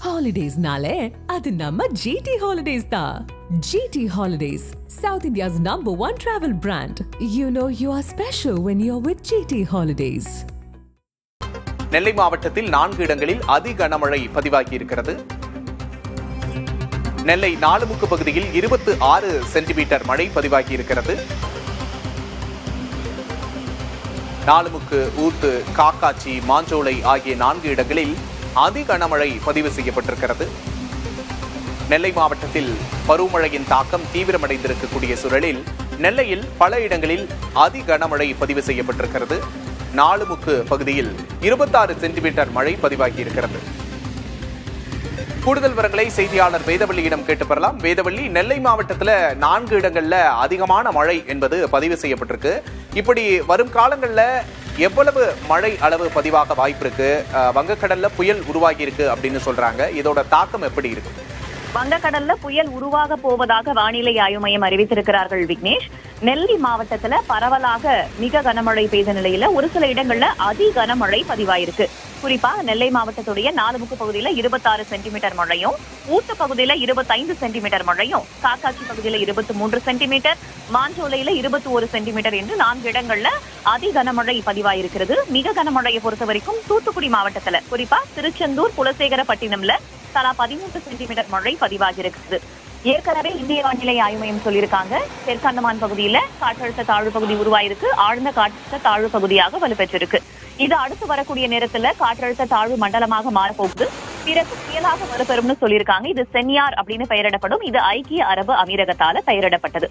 Holidays-nale, adu namma GT Holidays da. GT Holidays, South India's #1 travel brand. You know you are special when you're with GT Holidays. நெல்லை மாவட்டத்தில் 4 இடங்களில் அதி கனமழை பதிவாகி இருக்கிறது. நெல்லை நாலுமுக்கு பகுதியில் 26 centimetre மழை பதிவாகி இருக்கிறது. நாலுமுக்கு, ஊத்து, காக்காச்சி, மாஞ்சோலை ஆகிய 4 இடங்களில் அதி கனமழை பதிவு செய்யப்பட்டிருக்கிறது. நெல்லை மாவட்டத்தில் பருவமழையின் தாக்கம் தீவிரமடைந்திருக்கக்கூடிய சூழலில் நெல்லையில் பல இடங்களில் அதி கனமழை பதிவு செய்யப்பட்டிருக்கிறது. நாலுமுக்கு பகுதியில் 26 சென்டிமீட்டர் மழை பதிவாகி இருக்கிறது. கூடுதல் விவரங்களை செய்தியாளர் வேதவள்ளியிடம் கேட்டு பெறலாம். வேதவள்ளி, நெல்லை மாவட்டத்தில் 4 இடங்கள்ல அதிகமான மழை என்பது பதிவு செய்யப்பட்டிருக்கு. இப்படி வரும் காலங்களில் எவ்வளவு மழை அளவு பதிவாக வாய்ப்பு இருக்கு? வங்கக்கடல்ல புயல் உருவாகி இருக்கு அப்படின்னு சொல்றாங்க. இதோட தாக்கம் எப்படி இருக்கு? வங்கக்கடல்ல புயல் உருவாக போவதாக வானிலை ஆய்வு மையம் அறிவித்திருக்கிறார்கள் விக்னேஷ். நெல்லை மாவட்டத்துல பரவலாக மிக கனமழை பெய்த நிலையில ஒரு சில இடங்கள்ல அதி கனமழை பதிவாயிருக்கு. குறிப்பா நெல்லை மாவட்டத்துடைய நாலுமுக்கு பகுதியில 26 சென்டிமீட்டர் மழையும், ஊத்து பகுதியில 25 சென்டிமீட்டர் மழையும், காக்காட்சி பகுதியில 23 சென்டிமீட்டர், மாஞ்சோலையில 21 சென்டிமீட்டர் என்று 4 இடங்கள்ல அதி கனமழை பதிவாயிருக்கிறது. மிக கனமழையை பொறுத்த வரைக்கும் தூத்துக்குடி மாவட்டத்துல குறிப்பா திருச்செந்தூர், குலசேகரப்பட்டினம்ல தலா 13 சென்டிமீட்டர் மழை பதிவாகி இருக்குது. ஏற்கனவே இந்திய வானிலை ஆய்வு மையம் சொல்லியிருக்காங்க, தெற்கு அந்தமான் பகுதியில காற்றழுத்த தாழ்வு பகுதி உருவாயிருக்கு, ஆழ்ந்த காற்றழுத்த தாழ்வு பகுதியாக வலுப்பெற்றிருக்கு. இது அடுத்து வரக்கூடிய நேரத்துல காற்றழுத்த தாழ்வு மண்டலமாக மாறப்போகுது, பிறகு புயலாக வலுப்பெறும்னு சொல்லியிருக்காங்க. இது சென்யார் அப்படின்னு பெயரிடப்படும். இது ஐக்கிய அரபு அமீரகத்தால பெயரிடப்பட்டது.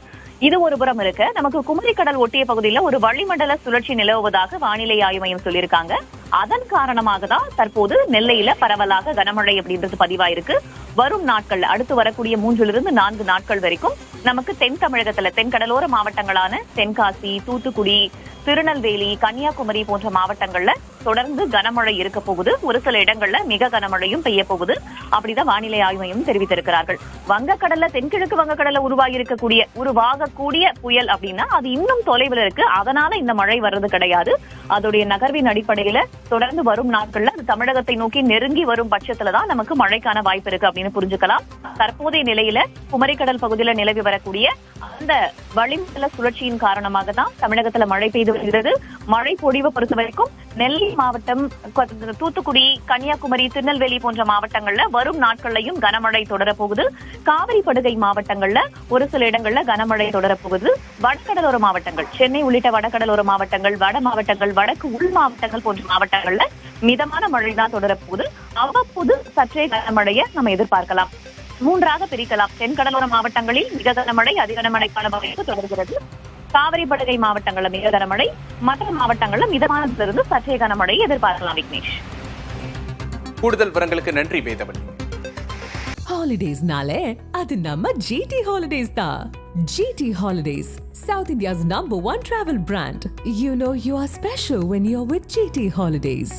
இது ஒரு புறம் இருக்க, நமக்கு குமரிக்கடல் ஒட்டிய பகுதியில ஒரு வளிமண்டல சுழற்சி நிலவுவதாக வானிலை ஆய்வு மையம் சொல்லியிருக்காங்க. அதன் காரணமாக தான் தற்போது நெல்லையில பரவலாக கனமழை அப்படின்றது பதிவாயிருக்கு. வரும் நாட்கள், அடுத்து வரக்கூடிய 3 to 4 நாட்கள் வரைக்கும் நமக்கு தென் தமிழகத்துல தென்கடலோர மாவட்டங்களான தென்காசி, தூத்துக்குடி, திருநெல்வேலி, கன்னியாகுமரி போன்ற மாவட்டங்கள்ல தொடர்ந்து கனமழை இருக்க போகுது. ஒரு சில இடங்கள்ல மிக கனமழையும் பெய்ய போகுது. அப்படிதான் வானிலை ஆய்வு மையம் தெரிவித்திருக்கிறார்கள். வங்கக்கடல்ல, தென்கிழக்கு வங்கக்கடல்ல உருவாகக்கூடிய புயல் அப்படின்னா அது இன்னும் தொலைவில் இருக்கு. அதனால இந்த மழை வர்றது கிடையாது. அதோடைய நகர்வின் அடிப்படையில தொடர்ந்து வரும் நாட்கள்ல அது தமிழகத்தை நோக்கி நெருங்கி வரும் பட்சத்துலதான் நமக்கு மழைக்கான வாய்ப்பு இருக்கு அப்படின்னு புரிஞ்சுக்கலாம். தற்போதைய நிலையில குமரிக்கடல் பகுதியில நிலவி வரக்கூடிய அந்த வளிமண்டல சுழற்சியின் காரணமாக தான் தமிழகத்துல மழை பெய்து வருகிறது. மழை பொழிவு பொறுத்த வரைக்கும் நெல்லை மாவட்டம், தூத்துக்குடி, கன்னியாகுமரி, திருநெல்வேலி போன்ற மாவட்டங்கள்ல வரும் நாட்கள்லயும் கனமழை தொடரப்போகுது. காவிரி படுகை மாவட்டங்கள்ல ஒரு சில இடங்கள்ல கனமழை தொடரப்போகுது. வடகடலோர மாவட்டங்கள், சென்னை உள்ளிட்ட வடகடலோர மாவட்டங்கள், வட மாவட்டங்கள், வடக்கு உள் மாவட்டங்கள் போன்ற மாவட்டங்கள்ல மிதமான மழை தான் தொடரப்போகுது. அவ்வப்போது சற்றே கனமழையை நம்ம எதிர்பார்க்கலாம். 3ஆக பிரிக்கலாம். தென்கடலோர மாவட்டங்களில் மிக கனமழை, அதி கனமழைக்கான வாய்ப்பு தொடர்கிறது. காவிரி படுகை மாவட்டங்கள்ல மிக கனமழை, மற்ற மாவட்டங்கள்ல மிதமானதிலிருந்து சற்றே கனமழை எதிர்பார்க்கலாம். விக்னேஷ், கூடுதல் விவரங்களுக்கு நன்றி வேதவன். Holidays-nale, adu namma GT Holidays da. GT Holidays, South India's #1 travel brand. You know you are special when you're with GT Holidays.